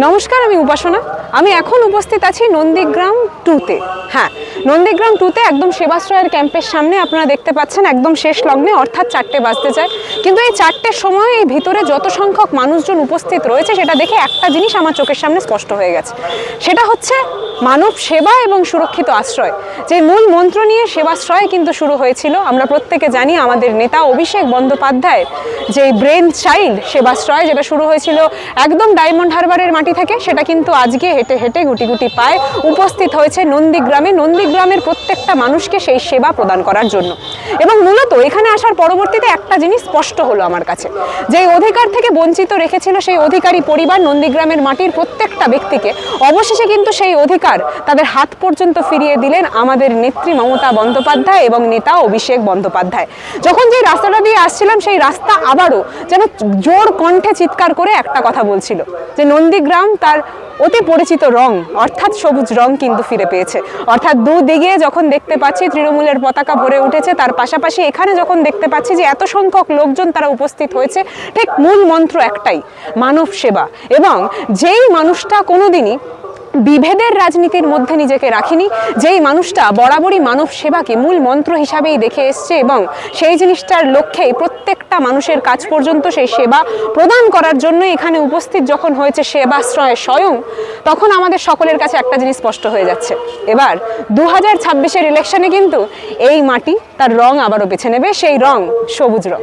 নমস্কার, আমি উপাসনা। আমি এখন উপস্থিত আছি নন্দীগ্রাম 2-তে। হ্যাঁ, নন্দীগ্রাম 2-তে একদম সেবাশ্রয়ের ক্যাম্পের সামনে আপনারা দেখতে পাচ্ছেন একদম শেষ লগ্নে, অর্থাৎ 4টে বাজতে যায়। কিন্তু এই 4টের সময় এই ভিতরে যত সংখ্যক মানুষজন উপস্থিত রয়েছে সেটা দেখে একটা জিনিস আমার চোখের সামনে স্পষ্ট হয়ে গেছে। সেটা হচ্ছে মানব সেবা এবং সুরক্ষিত আশ্রয়। যে মূল মন্ত্র নিয়ে সেবাশ্রয় কিন্তু শুরু হয়েছিল, আমরা প্রত্যেকে জানি আমাদের নেতা অভিষেক বন্দ্যোপাধ্যায়ের যে ব্রেন চাইল্ড সেবাশ্রয়, যেটা শুরু হয়েছিল একদম ডায়মন্ড হারবারের মাটি থেকে, সেটা কিন্তু আজকে হেঁটে হেঁটে গুটি গুটি পায়ে উপস্থিত হয়েছে নন্দীগ্রামে। নন্দীগ্রামের প্রত্যেকটা মানুষকে সেই সেবা প্রদান করার জন্য। এবং মূলত এখানে আসার পরবর্তীতে একটা জিনিস স্পষ্ট হলো আমার কাছে, যে অধিকার থেকে বঞ্চিত রেখেছিল সেই অধিকারী পরিবার নন্দীগ্রামের মাটির প্রত্যেকটা ব্যক্তিকে, অবশেষে কিন্তু সেই অধিকার তাদের হাত পর্যন্ত ফিরিয়ে দিলেন আমাদের নেত্রী মমতা বন্দ্যোপাধ্যায় এবং নেতা অভিষেক বন্দ্যোপাধ্যায়। যখন যে রাস্তাটা দিয়ে আসছিলাম, সেই রাস্তা আবারও যেন জোর কণ্ঠে চিৎকার করে একটা কথা বলছিল, যে নন্দীগ্রাম তার অতি পরিচিত রং অর্থাৎ সবুজ রং কিন্তু ফিরে পেয়েছে। অর্থাৎ দুদিকে যখন দেখতে পাচ্ছি তৃণমূলের পতাকা ভরে উঠেছে, তার পাশাপাশি এখানে যখন দেখতে পাচ্ছি যে এত সংখ্যক লোকজন তারা উপস্থিত হয়েছে, ঠিক মূল মন্ত্র একটাই, মানব সেবা। এবং যেই মানুষটা কোনোদিনই বিভেদের রাজনীতির মধ্যে নিজেকে রাখিনি, যেই মানুষটা বরাবরই মানব সেবাকে মূল মন্ত্র হিসাবেই দেখে এসছে এবং সেই জিনিসটার লক্ষ্যেই প্রত্যেকটা মানুষের কাছ পর্যন্ত সেই সেবা প্রদান করার জন্য এখানে উপস্থিত যখন হয়েছে সেবাশ্রয় স্বয়ং, তখন আমাদের সকলের কাছে একটা জিনিস স্পষ্ট হয়ে যাচ্ছে, এবার 2026-এর ইলেকশনে কিন্তু এই মাটি তার রং আবারও বেছে নেবে, সেই রং সবুজ রং।